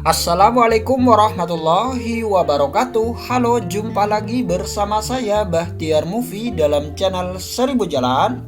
Assalamualaikum warahmatullahi wabarakatuh. Halo, jumpa lagi bersama saya Bahtiar Movie dalam channel 1000 Jalan.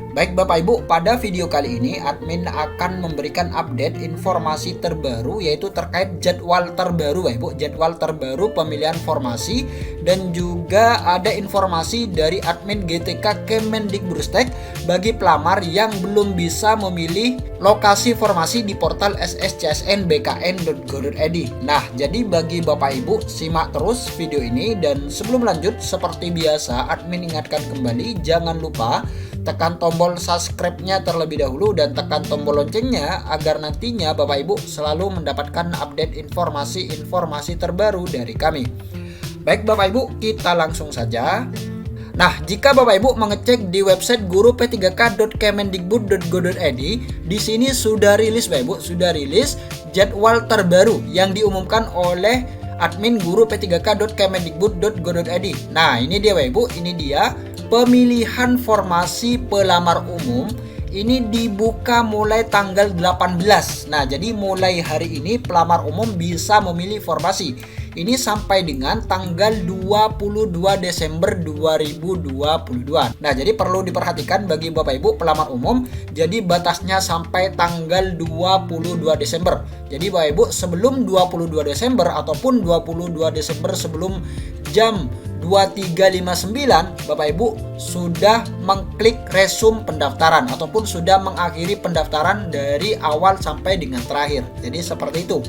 Baik Bapak Ibu, pada video kali ini admin akan memberikan update informasi terbaru, yaitu terkait jadwal terbaru Bapak Ibu, jadwal terbaru pemilihan formasi, dan juga ada informasi dari admin GTK Kemendikbudristek bagi pelamar yang belum bisa memilih lokasi formasi di portal sscsnbkn.go.id. Nah, jadi bagi Bapak Ibu, simak terus video ini, dan sebelum lanjut seperti biasa admin ingatkan kembali, jangan lupa tekan tombol subscribe-nya terlebih dahulu dan tekan tombol loncengnya agar nantinya Bapak Ibu selalu mendapatkan update informasi-informasi terbaru dari kami. Baik Bapak Ibu, kita langsung saja. Nah, jika Bapak Ibu mengecek di website guru-p3k.kemendikbud.go.id, di sini sudah rilis Bapak Ibu, sudah rilis jadwal terbaru yang diumumkan oleh admin guru-p3k.kemendikbud.go.id. Nah, ini dia Bapak Ibu, ini dia pemilihan formasi pelamar umum. Ini dibuka mulai tanggal 18. Nah, jadi mulai hari ini pelamar umum bisa memilih formasi. Ini sampai dengan tanggal 22 Desember 2022. Nah, jadi perlu diperhatikan bagi Bapak Ibu pelamar umum, jadi batasnya sampai tanggal 22 Desember. Jadi Bapak Ibu sebelum 22 Desember ataupun 22 Desember sebelum jam 23.59 Bapak Ibu sudah mengklik resume pendaftaran ataupun sudah mengakhiri pendaftaran dari awal sampai dengan terakhir. Jadi seperti itu.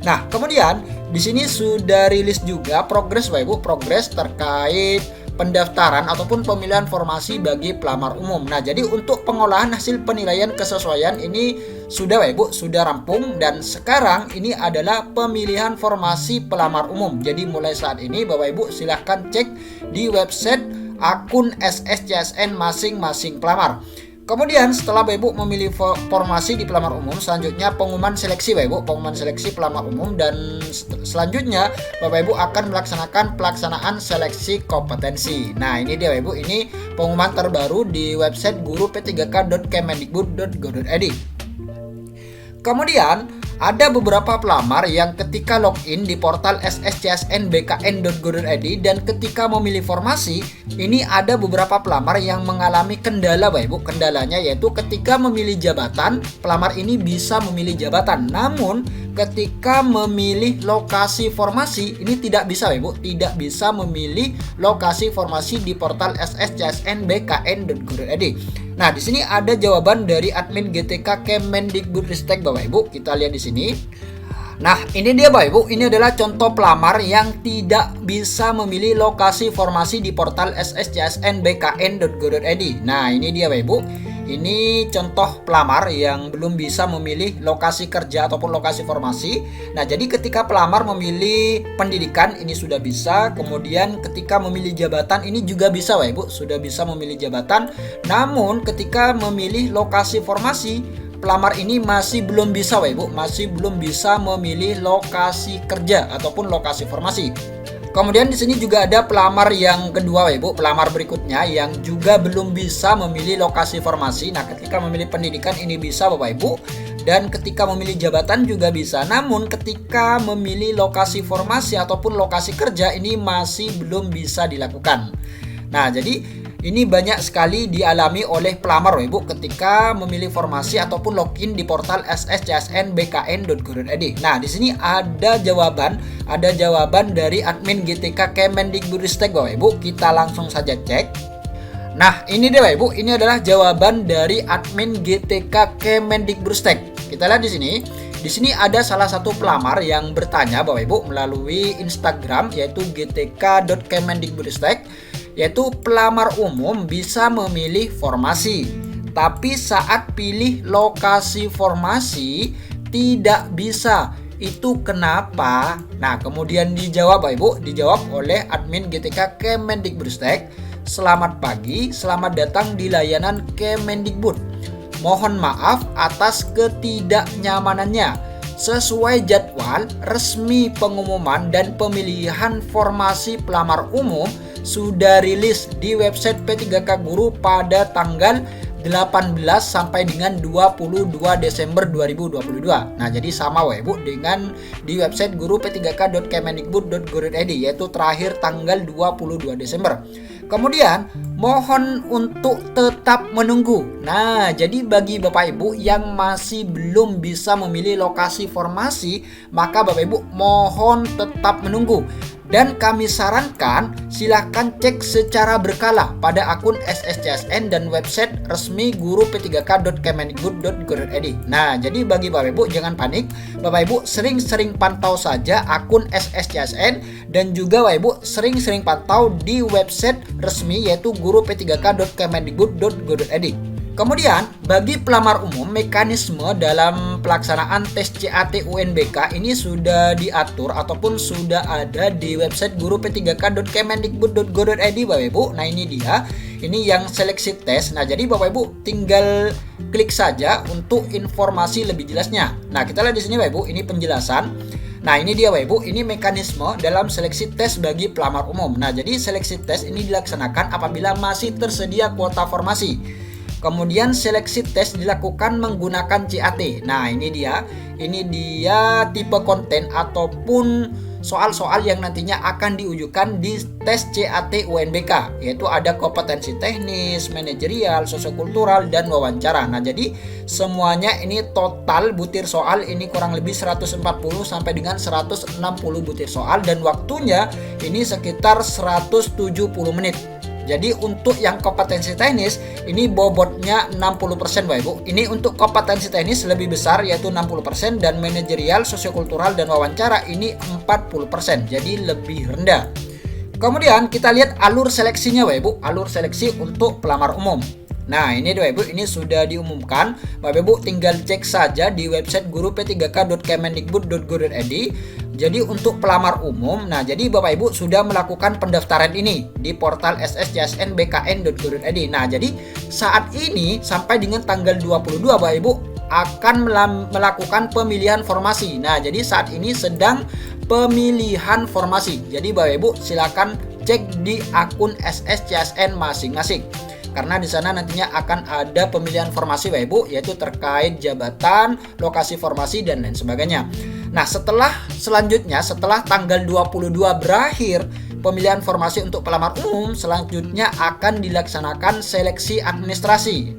Nah, kemudian di sini sudah rilis juga progres Bapak Ibu, progres terkait pendaftaran ataupun pemilihan formasi bagi pelamar umum. Nah, jadi untuk pengolahan hasil penilaian kesesuaian ini sudah Bapak Ibu, sudah rampung, dan sekarang ini adalah pemilihan formasi pelamar umum. Jadi mulai saat ini Bapak Ibu silahkan cek di website akun SSCSN masing-masing pelamar. Kemudian setelah Bapak Ibu memilih formasi di pelamar umum, selanjutnya pengumuman seleksi Bapak Ibu, pengumuman seleksi pelamar umum, dan selanjutnya Bapak Ibu akan melaksanakan pelaksanaan seleksi kompetensi. Nah, ini dia Bapak Ibu, ini pengumuman terbaru di website guru-p3k.kemendikbud.go.id. Kemudian ada beberapa pelamar yang ketika login di portal sscsnbkn.go.id dan ketika memilih formasi, ini ada beberapa pelamar yang mengalami kendala Bapak Ibu. Kendalanya yaitu ketika memilih jabatan, pelamar ini bisa memilih jabatan, namun ketika memilih lokasi formasi ini tidak bisa Bapak Ibu, tidak bisa memilih lokasi formasi di portal sscsnbkn.go.id. Nah, di sini ada jawaban dari admin GTK Kemendikbudristek Bapak Ibu. Kita lihat di sini. Nah, ini dia Bapak Ibu, ini adalah contoh pelamar yang tidak bisa memilih lokasi formasi di portal sscsnbkn.go.id. Nah, ini dia Bapak Ibu. Ini contoh pelamar yang belum bisa memilih lokasi kerja ataupun lokasi formasi. Nah, jadi ketika pelamar memilih pendidikan ini sudah bisa. Kemudian ketika memilih jabatan ini juga bisa Bapak Ibu, sudah bisa memilih jabatan. Namun ketika memilih lokasi formasi, pelamar ini masih belum bisa Bapak Ibu, masih belum bisa memilih lokasi kerja ataupun lokasi formasi. Kemudian di sini juga ada pelamar yang kedua Bapak Ibu, pelamar berikutnya yang juga belum bisa memilih lokasi formasi. Nah, ketika memilih pendidikan ini bisa Bapak Ibu, dan ketika memilih jabatan juga bisa. Namun ketika memilih lokasi formasi ataupun lokasi kerja ini masih belum bisa dilakukan. Nah, jadi ini banyak sekali dialami oleh pelamar Ibu ketika memilih formasi ataupun login di portal sscsnbkn.go.id. Nah, di sini ada jawaban dari admin GTK Kemendikbudristek Bapak Ibu. Kita langsung saja cek. Nah, ini deh Bapak Ibu, ini adalah jawaban dari admin GTK Kemendikbudristek. Kita lihat di sini. Di sini ada salah satu pelamar yang bertanya Bapak Ibu melalui Instagram yaitu gtk.kemendikbudristek, yaitu pelamar umum bisa memilih formasi, tapi saat pilih lokasi formasi tidak bisa. Itu kenapa? Nah, kemudian dijawab Bapak Ibu, dijawab oleh admin GTK Kemendikbudristek. Selamat pagi, selamat datang di layanan Kemendikbud. Mohon maaf atas ketidaknyamanannya. Sesuai jadwal resmi pengumuman dan pemilihan formasi pelamar umum sudah rilis di website P3K Guru pada tanggal 18 sampai dengan 22 Desember 2022. Nah, jadi sama Bapak Ibu dengan di website guru p3k.kemendikbud.go.id, yaitu terakhir tanggal 22 Desember. Kemudian mohon untuk tetap menunggu. Nah, jadi bagi Bapak Ibu yang masih belum bisa memilih lokasi formasi, maka Bapak Ibu mohon tetap menunggu. Dan kami sarankan silahkan cek secara berkala pada akun SSCSN dan website resmi guru p3k.kemendikbud.go.id. Nah, jadi bagi Bapak Ibu jangan panik. Bapak Ibu sering-sering pantau saja akun SSCSN dan juga Bapak Ibu sering-sering pantau di website resmi yaitu guru p3k.kemendikbud.go.id. Kemudian, bagi pelamar umum, mekanisme dalam pelaksanaan tes CAT UNBK ini sudah diatur ataupun sudah ada di website guru p3k.kemendikbud.go.id Bapak Ibu. Nah, ini dia. Ini yang seleksi tes. Nah, jadi Bapak Ibu tinggal klik saja untuk informasi lebih jelasnya. Nah, kita lihat di sini Bapak Ibu, ini penjelasan. Nah, ini dia Bapak Ibu, ini mekanisme dalam seleksi tes bagi pelamar umum. Nah, jadi seleksi tes ini dilaksanakan apabila masih tersedia kuota formasi. Kemudian seleksi tes dilakukan menggunakan CAT. Nah, ini dia tipe konten ataupun soal-soal yang nantinya akan diujukan di tes CAT UNBK, yaitu ada kompetensi teknis, manajerial, sosiokultural, dan wawancara. Nah, jadi semuanya ini total butir soal ini kurang lebih 140 sampai dengan 160 butir soal dan waktunya ini sekitar 170 menit. Jadi untuk yang kompetensi teknis ini bobotnya 60% Bapak Ibu. Ini untuk kompetensi teknis lebih besar yaitu 60% dan manajerial, sosiokultural dan wawancara ini 40%. Jadi lebih rendah. Kemudian kita lihat alur seleksinya Bapak Ibu. Alur seleksi untuk pelamar umum. Nah, ini Bapak Ibu, ini sudah diumumkan. Bapak Ibu tinggal cek saja di website guru p3k.kemendikbud.go.id. Jadi untuk pelamar umum, nah jadi Bapak Ibu sudah melakukan pendaftaran ini di portal sscsnbkn.go.id. Nah, jadi saat ini sampai dengan tanggal 22 Bapak Ibu akan melakukan pemilihan formasi. Nah, jadi saat ini sedang pemilihan formasi. Jadi Bapak Ibu silakan cek di akun SSCSN masing-masing. Karena di sana nantinya akan ada pemilihan formasi Bapak Ibu, yaitu terkait jabatan, lokasi formasi dan lain sebagainya. Nah, selanjutnya setelah tanggal 22 berakhir pemilihan formasi untuk pelamar umum, selanjutnya akan dilaksanakan seleksi administrasi.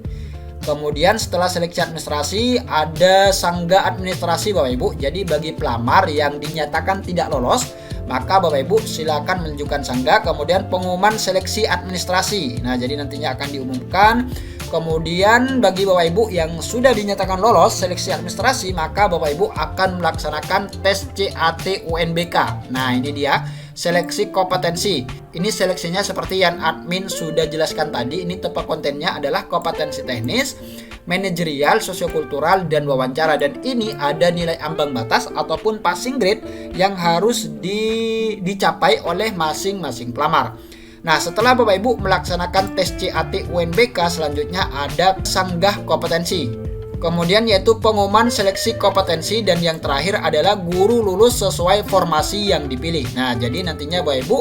Kemudian setelah seleksi administrasi ada sanggah administrasi Bapak Ibu. Jadi bagi pelamar yang dinyatakan tidak lolos, maka Bapak Ibu silakan menunjukkan sanggah. Kemudian pengumuman seleksi administrasi. Nah, jadi nantinya akan diumumkan. Kemudian bagi Bapak Ibu yang sudah dinyatakan lolos seleksi administrasi, maka Bapak Ibu akan melaksanakan tes CAT UNBK. Nah, ini dia seleksi kompetensi. Ini seleksinya seperti yang admin sudah jelaskan tadi. Ini tepat kontennya adalah kompetensi teknis, manajerial, sosiokultural, dan wawancara. Dan ini ada nilai ambang batas ataupun passing grade yang harus dicapai oleh masing-masing pelamar. Nah, setelah Bapak Ibu melaksanakan tes CAT UNBK, selanjutnya ada sanggah kompetensi. Kemudian yaitu pengumuman seleksi kompetensi dan yang terakhir adalah guru lulus sesuai formasi yang dipilih. Nah, jadi nantinya Bapak Ibu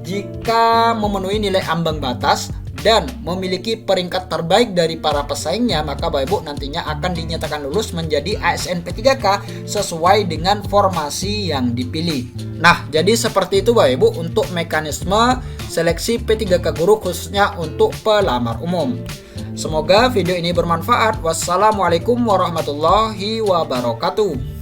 jika memenuhi nilai ambang batas dan memiliki peringkat terbaik dari para pesaingnya, maka Bapak Ibu nantinya akan dinyatakan lulus menjadi ASN P3K sesuai dengan formasi yang dipilih. Nah, jadi seperti itu Bapak Ibu untuk mekanisme seleksi P3K guru khususnya untuk pelamar umum. Semoga video ini bermanfaat. Wassalamualaikum warahmatullahi wabarakatuh.